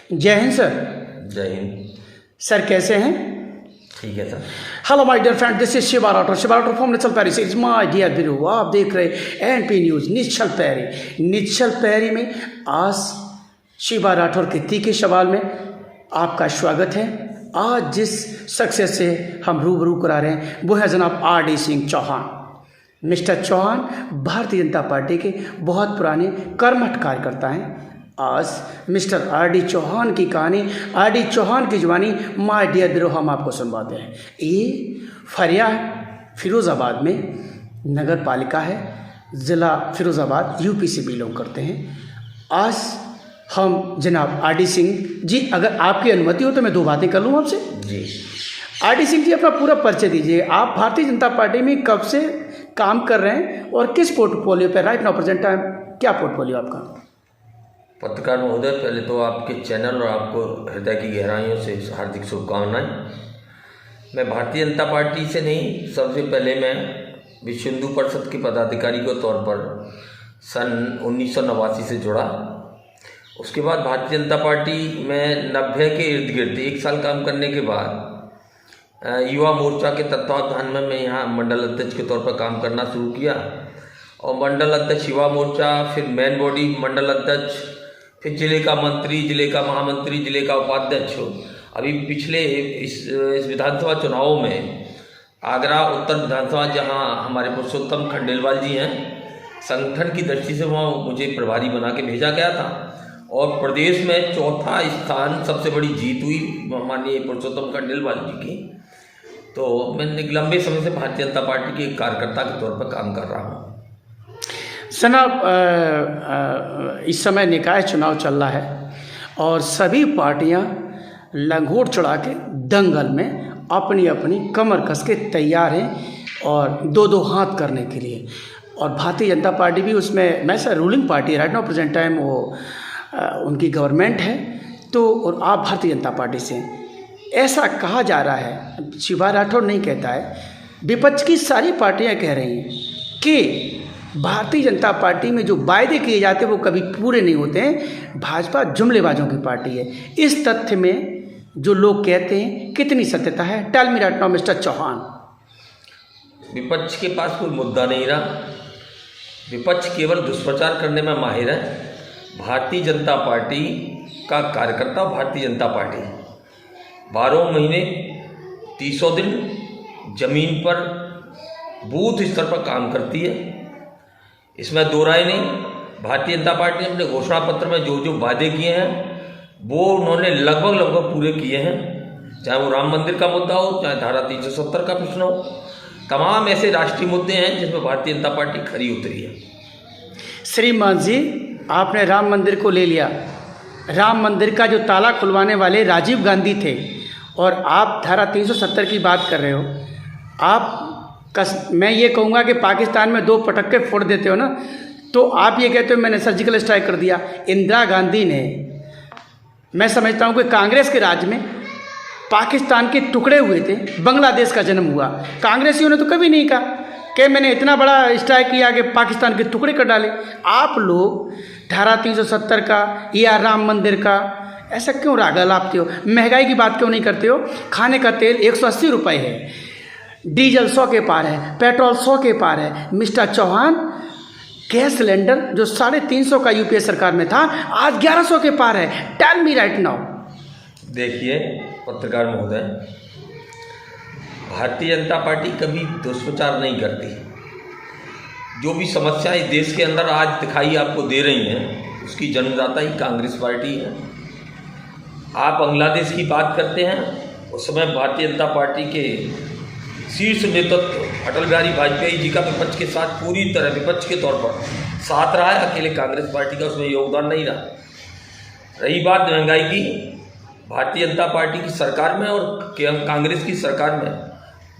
जय हिंद सर। जय हिंद सर, कैसे हैं? ठीक है sir. Hello my dear friend, this is Shiva Rathore from निश्चल पैरी। इज माय डियर वीरू, आप देख रहे एनपी न्यूज़ निश्चल पैरी। निश्चल पैरी में आज शिवा राठौर के तीखे सवाल में आपका स्वागत है। आज जिस शख्सियत से हम रूबरू करा रहे हैं वो है जनाब RD Singh Chauhan. Mister Chauhan Bharatiya Janata party के बहुत पुराने कर्मठ कार्यकर्ता हैं। आज मिस्टर RD चौहान की कहानी, RD चौहान की जुबानी माय डियर ब्रो हम आपको सुनवाते हैं। ये फरिया फिरोज़ाबाद में नगर पालिका है, ज़िला फिरोज़ाबाद, यूपी से बिलोंग करते हैं। आज हम जनाब RD सिंह जी, अगर आपकी अनुमति हो तो मैं दो बातें कर लूँ आपसे। जी। RD सिंह जी, अपना पूरा परिचय दीजिए। आप भारतीय जनता पार्टी में कब से काम कर रहे हैं और किस पोर्टफोलियो पर राइट नाउ प्रेजेंट टाइम क्या पोर्टफोलियो आपका? पत्रकार महोदय, पहले तो आपके चैनल और आपको हृदय की गहराइयों से हार्दिक शुभकामनाएं। मैं भारतीय जनता पार्टी से नहीं, सबसे पहले मैं विश्व हिंदू परिषद के पदाधिकारी के तौर पर सन 1989 से जुड़ा। उसके बाद भारतीय जनता पार्टी में 90 के इर्द गिर्द 1 साल काम करने के बाद युवा मोर्चा के तत्वावधान में मैं यहाँ मंडल अध्यक्ष के तौर पर काम करना शुरू किया। और मंडल अध्यक्ष युवा मोर्चा, फिर मेन बॉडी मंडल अध्यक्ष, फिर जिले का मंत्री, जिले का महामंत्री, जिले का उपाध्यक्ष। अभी पिछले इस विधानसभा चुनावों में आगरा उत्तर विधानसभा, जहाँ हमारे पुरुषोत्तम खंडेलवाल जी हैं, संगठन की दृष्टि से वहाँ मुझे प्रभारी बना के भेजा गया था। और प्रदेश में चौथा स्थान, सबसे बड़ी जीत हुई माननीय पुरुषोत्तम खंडेलवाल जी की। तो मैं लंबे समय से भारतीय जनता पार्टी के कार्यकर्ता के तौर पर काम कर रहा हूँ। जनाब, इस समय निकाय चुनाव चल रहा है और सभी पार्टियां लंगोट चढ़ा के दंगल में अपनी अपनी कमर कस के तैयार हैं और दो दो हाथ करने के लिए। और भारतीय जनता पार्टी भी उसमें, मैं सर रूलिंग पार्टी है राइट नाउ प्रेजेंट टाइम, वो उनकी गवर्नमेंट है। तो और आप भारतीय जनता पार्टी से, ऐसा कहा जा रहा है, शिवा राठौर नहीं कहता है, विपक्ष की सारी पार्टियां कह रही हैं कि भारतीय जनता पार्टी में जो वायदे किए जाते हैं वो कभी पूरे नहीं होते हैं। भाजपा जुमलेबाजों की पार्टी है। इस तथ्य में जो लोग कहते हैं कितनी सत्यता है? Tell me right now mister Chauhan. विपक्ष के पास कोई मुद्दा नहीं रहा। विपक्ष केवल दुष्प्रचार करने में माहिर है। भारतीय जनता पार्टी का कार्यकर्ता भारतीय जनता पार्टी 12 महीने 300 दिन जमीन पर बूथ स्तर पर काम करती है। इसमें दो राय नहीं। भारतीय जनता पार्टी ने अपने घोषणा पत्र में जो जो वादे किए हैं वो उन्होंने लगभग पूरे किए हैं। चाहे वो राम मंदिर का मुद्दा हो, चाहे धारा 370 का प्रश्न हो, तमाम ऐसे राष्ट्रीय मुद्दे हैं जिसमें भारतीय जनता पार्टी खरी उतरी है। श्रीमान जी, आपने राम मंदिर को ले लिया। राम मंदिर का जो ताला खुलवाने वाले राजीव गांधी थे और आप धारा 370 की बात कर रहे हो। मैं ये कहूँगा कि पाकिस्तान में 2 पटक्के फोड़ देते हो ना, तो आप ये कहते हो मैंने सर्जिकल स्ट्राइक कर दिया। इंदिरा गांधी ने, मैं समझता हूँ कि कांग्रेस के राज में पाकिस्तान के टुकड़े हुए थे, बांग्लादेश का जन्म हुआ। कांग्रेसियों ने तो कभी नहीं कहा कि मैंने इतना बड़ा स्ट्राइक किया कि पाकिस्तान के टुकड़े कर डाले। आप लोग धारा 370 का या राम मंदिर का ऐसा क्यों राग लापते हो? महंगाई की बात क्यों नहीं करते हो? खाने का तेल 180 रुपये है, डीजल 100 के पार है, पेट्रोल 100 के पार है। मिस्टर चौहान, गैस सिलेंडर जो 350 का यूपीए सरकार में था आज 1100 के पार है। Tell me right now. देखिए पत्रकार महोदय, भारतीय जनता पार्टी कभी दुष्प्रचार नहीं करती। जो भी समस्याएं देश के अंदर आज दिखाई आपको दे रही हैं उसकी जन्मदाता ही कांग्रेस पार्टी है। आप बांग्लादेश की बात करते हैं, उस समय भारतीय जनता पार्टी के शीर्ष नेतृत्व अटल बिहारी वाजपेयी जी का विपक्ष के साथ पूरी तरह विपक्ष के तौर पर साथ रहा है। अकेले कांग्रेस पार्टी का उसमें योगदान नहीं रहा। रही बात महंगाई की, भारतीय जनता पार्टी की सरकार में और कांग्रेस की सरकार में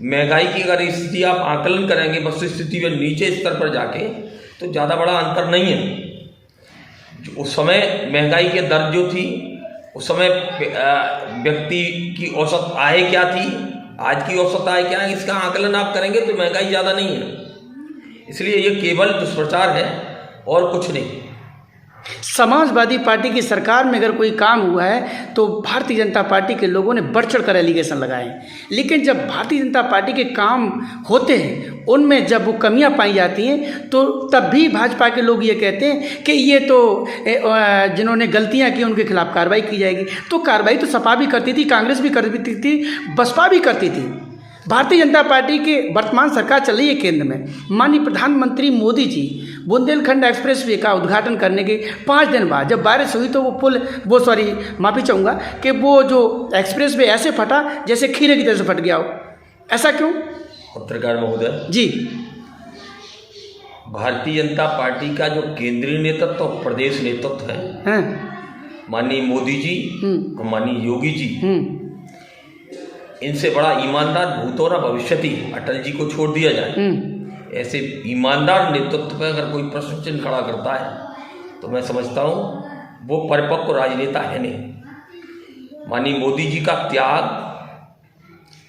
महंगाई की अगर स्थिति आप आकलन करेंगे वस्तु स्थिति में नीचे स्तर पर जाके, तो ज़्यादा बड़ा अंतर नहीं है। उस समय महंगाई के दर जो थी, उस समय व्यक्ति की औसत आय क्या थी, आज की औसत आय क्या है, इसका आकलन आप करेंगे तो महंगाई ज़्यादा नहीं है। इसलिए ये केवल दुष्प्रचार है और कुछ नहीं। समाजवादी पार्टी की सरकार में अगर कोई काम हुआ है तो भारतीय जनता पार्टी के लोगों ने बढ़ चढ़ कर एलिगेशन लगाए, लेकिन जब भारतीय जनता पार्टी के काम होते हैं उनमें जब वो कमियां पाई जाती हैं तो तब भी भाजपा के लोग ये कहते हैं कि ये तो जिन्होंने गलतियां की उनके खिलाफ कार्रवाई की जाएगी। तो कार्रवाई तो सपा भी करती थी, कांग्रेस भी करती थी, बसपा भी करती थी। भारतीय जनता पार्टी की वर्तमान सरकार चल रही है केंद्र में। माननीय प्रधानमंत्री मोदी जी बुंदेलखंड एक्सप्रेसवे का उद्घाटन करने के 5 दिन बाद जब बारिश हुई तो माफ़ी चाहूँगा कि वो जो एक्सप्रेसवे ऐसे फटा जैसे खीरे की तरह से फट गया हो। ऐसा क्यों? पत्रकार महोदय जी, भारतीय जनता पार्टी का जो केंद्रीय नेतृत्व और प्रदेश नेतृत्व है, माननीय मोदी जी और माननीय योगी जी, इनसे बड़ा ईमानदार भूतो न भविष्यति अटल जी को छोड़ दिया जाए। ऐसे ईमानदार नेतृत्व पर अगर कोई प्रश्न चिन्ह खड़ा करता है तो मैं समझता हूँ वो परिपक्व राजनेता है नहीं। माननीय मोदी जी का त्याग,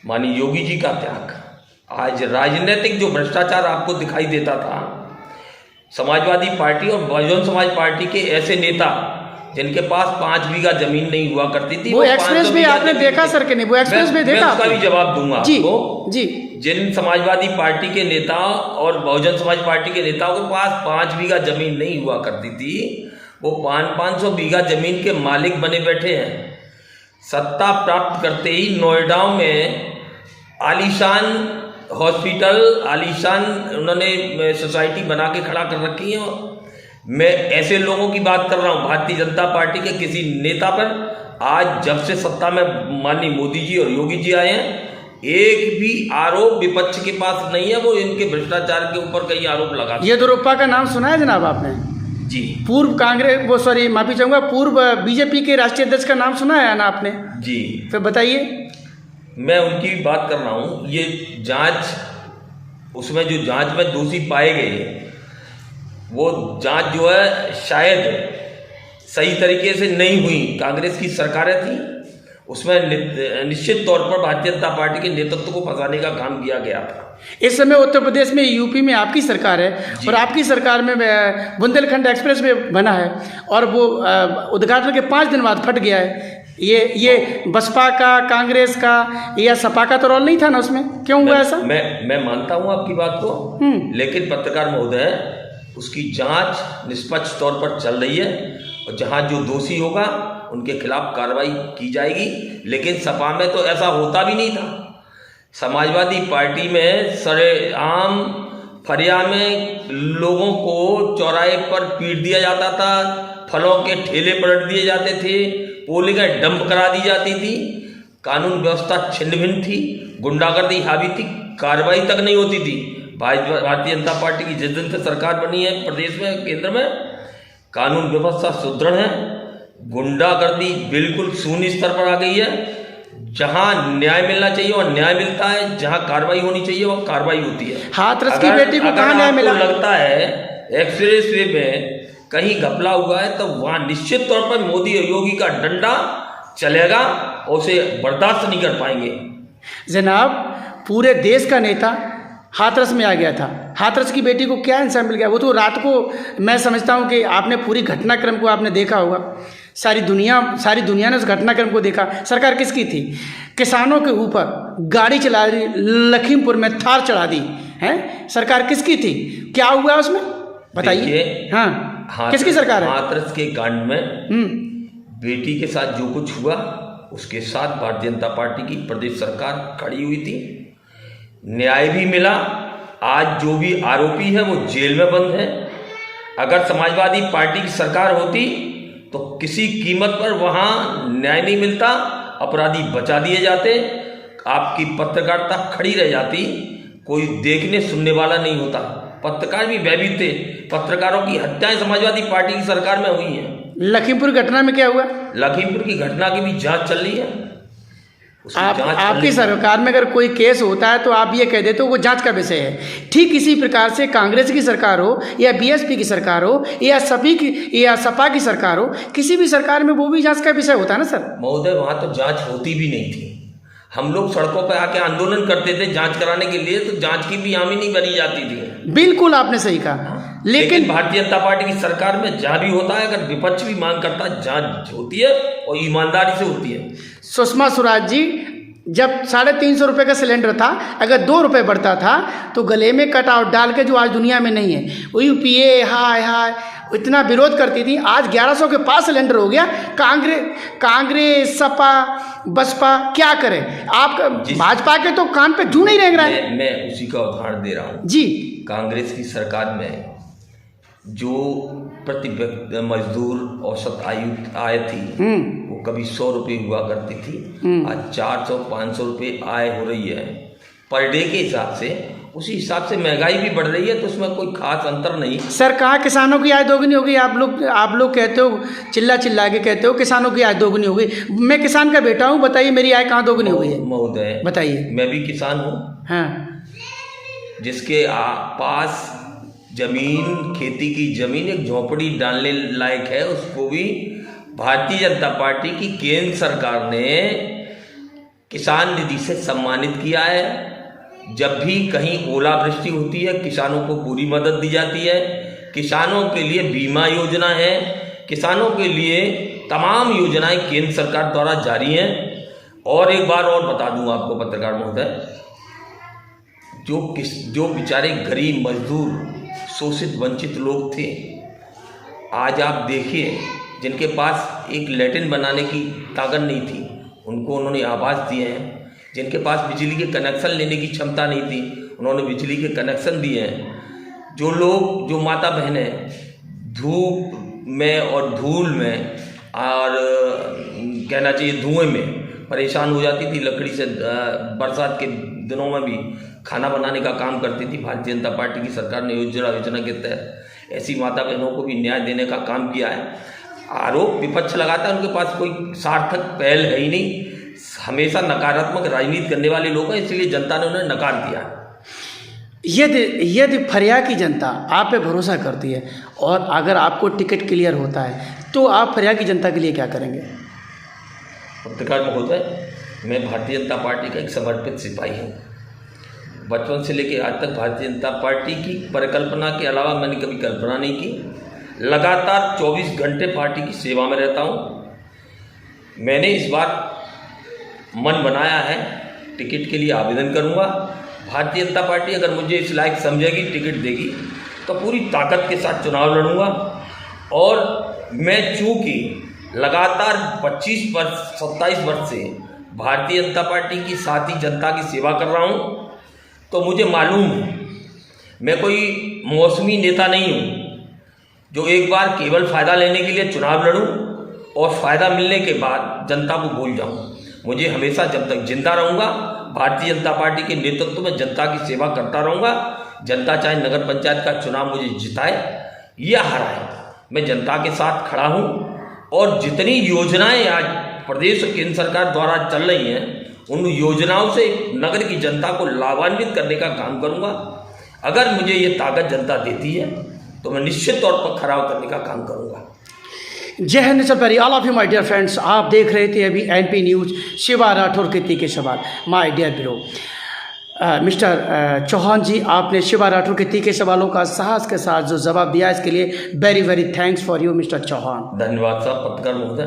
माननीय योगी जी का त्याग, आज राजनीतिक जो भ्रष्टाचार आपको दिखाई देता था, समाजवादी पार्टी और बहुजन समाज पार्टी के ऐसे नेता जिनके पास 5 बीघा जमीन नहीं हुआ करती थी, वो एक्सप्रेस में आपने देखा सर के नहीं? वो एक्सप्रेस में देखा? मैं उसका भी जवाब दूंगा जी, आपको। जी, जिन समाजवादी पार्टी के नेता और बहुजन समाज पार्टी के नेताओं के पास 5 बीघा जमीन नहीं हुआ करती थी, वो 500 बीघा जमीन के मालिक बने बैठे हैं। सत्ता प्राप्त करते ही नोएडा में आलीशान हॉस्पिटल, आलीशान उन्होंने सोसाइटी बना के खड़ा कर रखी है। मैं ऐसे लोगों की बात कर रहा हूँ, भारतीय जनता पार्टी के किसी नेता पर आज जब से सत्ता में माननीय मोदी जी और योगी जी आए हैं, एक भी आरोप विपक्ष के पास नहीं है। वो इनके भ्रष्टाचार के ऊपर कई आरोप लगा। येदियुरप्पा का नाम सुना है जनाब आपने? जी। पूर्व माफी चाहूँगा, पूर्व बीजेपी के राष्ट्रीय अध्यक्ष का नाम सुना है ना आपने? जी। फिर बताइए। मैं उनकी बात कर रहा हूँ। ये जांच, उसमें जो जांच में दोषी पाए गए, वो जांच जो है शायद सही तरीके से नहीं हुई। कांग्रेस की सरकारें थी, उसमें निश्चित तौर पर भारतीय जनता पार्टी के नेतृत्व को फंसाने का काम किया गया था। इस समय उत्तर प्रदेश में, यूपी में आपकी सरकार है और आपकी सरकार में बुंदेलखंड एक्सप्रेस वे बना है और वो उद्घाटन के 5 दिन बाद फट गया है। ये बसपा का, कांग्रेस का या सपा का तो रोल नहीं था ना उसमें? क्यों हुआ ऐसा? मैं मानता हूँ आपकी बात को, लेकिन पत्रकार महोदय उसकी जांच निष्पक्ष तौर पर चल रही है और जहां जो दोषी होगा उनके खिलाफ कार्रवाई की जाएगी। लेकिन सपा में तो ऐसा होता भी नहीं था। समाजवादी पार्टी में सरेआम फरिया में लोगों को चौराहे पर पीट दिया जाता था, फलों के ठेले पलट दिए जाते थे, पोलिंगें डंप करा दी जाती थी, कानून व्यवस्था छिन्न भिन्न थी, गुंडागर्दी हावी थी, कार्रवाई तक नहीं होती थी। भारतीय जनता पार्टी की जिस दिन से सरकार बनी है प्रदेश में, केंद्र में, कानून व्यवस्था सुदृढ़ है, गुंडागर्दी बिल्कुल शून्य स्तर पर आ गई है। जहां न्याय मिलना चाहिए वह न्याय मिलता है, जहां कार्रवाई होनी चाहिए वह कार्रवाई होती है। हाथरस की बेटी को कहां न्याय मिला? लगता है एक्सप्रेस वे में कहीं घपला हुआ है तो वहां निश्चित तौर पर मोदी और योगी का डंडा चलेगा और उसे बर्दाश्त नहीं कर पाएंगे। जनाब, पूरे देश का नेता हाथरस में आ गया था। हाथरस की बेटी को क्या इंसान मिल गया? वो तो रात को, मैं समझता हूँ कि आपने पूरी घटनाक्रम को आपने देखा होगा। सारी दुनिया ने उस घटनाक्रम को देखा। सरकार किसकी थी? किसानों के ऊपर गाड़ी चला दी, लखीमपुर में थार चढ़ा दी है। सरकार किसकी थी? क्या हुआ उसमें बताइए। हाँ, किसकी सरकार है? हाथरस के कांड में बेटी के साथ जो कुछ हुआ उसके साथ भारतीय जनता पार्टी की प्रदेश सरकार खड़ी हुई थी। न्याय भी मिला। आज जो भी आरोपी है वो जेल में बंद है। अगर समाजवादी पार्टी की सरकार होती तो किसी कीमत पर वहां न्याय नहीं मिलता, अपराधी बचा दिए जाते, आपकी पत्रकारिता खड़ी रह जाती, कोई देखने सुनने वाला नहीं होता, पत्रकार भी भयभीत थे। पत्रकारों की हत्याएं समाजवादी पार्टी की सरकार में हुई हैं। लखीमपुर घटना में क्या हुआ? लखीमपुर की घटना की भी जांच चल रही है। आपकी सरकार में अगर कोई केस होता है तो आप ये कह देते हो वो जांच का विषय है। ठीक इसी प्रकार से कांग्रेस की सरकार हो या बीएसपी की सरकार हो या सपा की सरकार हो, किसी भी सरकार में वो भी जांच का विषय होता है ना सर? महोदय, वहाँ तो जांच होती भी नहीं थी। हम लोग सड़कों पर आके आंदोलन करते थे जांच कराने के लिए, तो जांच की भी हामी नहीं भरी जाती थी। बिल्कुल आपने सही कहा। लेकिन भारतीय जनता पार्टी की सरकार में जहाँ भी होता है, अगर विपक्ष भी मांग करता है, जांच होती है और ईमानदारी से होती है। सुषमा स्वराज जी, जब 350 रुपये का सिलेंडर था, अगर 2 रुपये बढ़ता था तो गले में कटआउट डाल के, जो आज दुनिया में नहीं है, वो यूपीए हाय हाय इतना विरोध करती थी। आज 1100 के पास सिलेंडर हो गया। कांग्रेस सपा बसपा क्या करे? आप भाजपा के तो कान पे जू नहीं रेंग रहा है। मैं उसी का उदाहरण दे रहा हूँ जी। कांग्रेस की सरकार में जो प्रति व्यक्ति मजदूर औसत आय थी, वो कभी 100 रुपये हुआ करती थी, आज 400-500 रुपये आय हो रही है पर डे के हिसाब से। उसी हिसाब से महंगाई भी बढ़ रही है, तो उसमें कोई खास अंतर नहीं। सर, कहाँ किसानों की आय दोगुनी हो गई? आप लोग कहते हो, चिल्ला के कहते हो किसानों की आय दोगुनी हो गई। मैं किसान का बेटा हूँ, बताइए मेरी आय कहाँ दोगुनी हो गई है? महोदय बताइए। मैं भी किसान हूँ। हाँ। जिसके पास जमीन, खेती की जमीन एक झोंपड़ी डालने लायक है, उसको भी भारतीय जनता पार्टी की केंद्र सरकार ने किसान निधि से सम्मानित किया है। जब भी कहीं ओलावृष्टि होती है, किसानों को पूरी मदद दी जाती है। किसानों के लिए बीमा योजना है, किसानों के लिए तमाम योजनाएं केंद्र सरकार द्वारा जारी हैं। और एक बार और बता दूं आपको पत्रकार महोदय, जो बेचारे गरीब मजदूर शोषित वंचित लोग थे, आज आप देखिए जिनके पास एक लैट्रिन बनाने की ताकत नहीं थी, उनको उन्होंने आवास दिए हैं। जिनके पास बिजली के कनेक्शन लेने की क्षमता नहीं थी, उन्होंने बिजली के कनेक्शन दिए हैं। जो माता बहनें धूप में और धूल में और कहना चाहिए धुएं में परेशान हो जाती थी, लकड़ी से बरसात के दिनों में भी खाना बनाने का काम करती थी, भारतीय जनता पार्टी की सरकार ने योजना के तहत ऐसी माता बहनों को भी न्याय देने का काम किया है। आरोप विपक्ष लगाता है, उनके पास कोई सार्थक पहल है ही नहीं, हमेशा नकारात्मक राजनीति करने वाले लोग हैं, इसलिए जनता ने उन्हें नकार दिया। यदि फरिया की जनता आप पे भरोसा करती है और अगर आपको टिकट क्लियर होता है, तो आप फरिया की जनता के लिए क्या करेंगे? पत्रकार महोदय, मैं भारतीय जनता पार्टी का एक समर्पित सिपाही हूँ। बचपन से लेकर आज तक भारतीय जनता पार्टी की परिकल्पना के अलावा मैंने कभी कल्पना नहीं की। लगातार 24 घंटे पार्टी की सेवा में रहता हूँ। मैंने इस बार मन बनाया है, टिकट के लिए आवेदन करूँगा। भारतीय जनता पार्टी अगर मुझे इस लायक समझेगी, टिकट देगी, तो पूरी ताकत के साथ चुनाव लड़ूंगा। और मैं चूँकि लगातार 25 वर्ष 27 वर्ष से भारतीय जनता पार्टी की साथी जनता की सेवा कर रहा हूँ, तो मुझे मालूम है मैं कोई मौसमी नेता नहीं हूँ जो एक बार केवल फ़ायदा लेने के लिए चुनाव लड़ूं और फ़ायदा मिलने के बाद जनता को भूल जाऊं। मुझे हमेशा जब तक जिंदा रहूँगा, भारतीय जनता पार्टी के नेतृत्व में जनता की सेवा करता रहूँगा। जनता चाहे नगर पंचायत का चुनाव मुझे जिताए या हराए, मैं जनता के साथ खड़ा हूँ। और जितनी योजनाएं आज प्रदेश और केंद्र सरकार द्वारा चल रही हैं, उन योजनाओं से नगर की जनता को लाभान्वित करने का काम करूँगा। अगर मुझे ये ताकत जनता देती है तो मैं निश्चित तौर पर खड़ा करने का काम करूँगा। जय Hind sir, all of you my dear friends. आप देख रहे थे अभी एनपी न्यूज़, शिवा राठौर के तीखे सवाल। My dear bro mister Chauhan ji, आपने शिवा राठौर के तीखे सवालों का साहस के साथ जो जवाब दिया, इसके लिए very very thanks for you mister Chauhan. धन्यवाद साहब पत्रकार महोदय।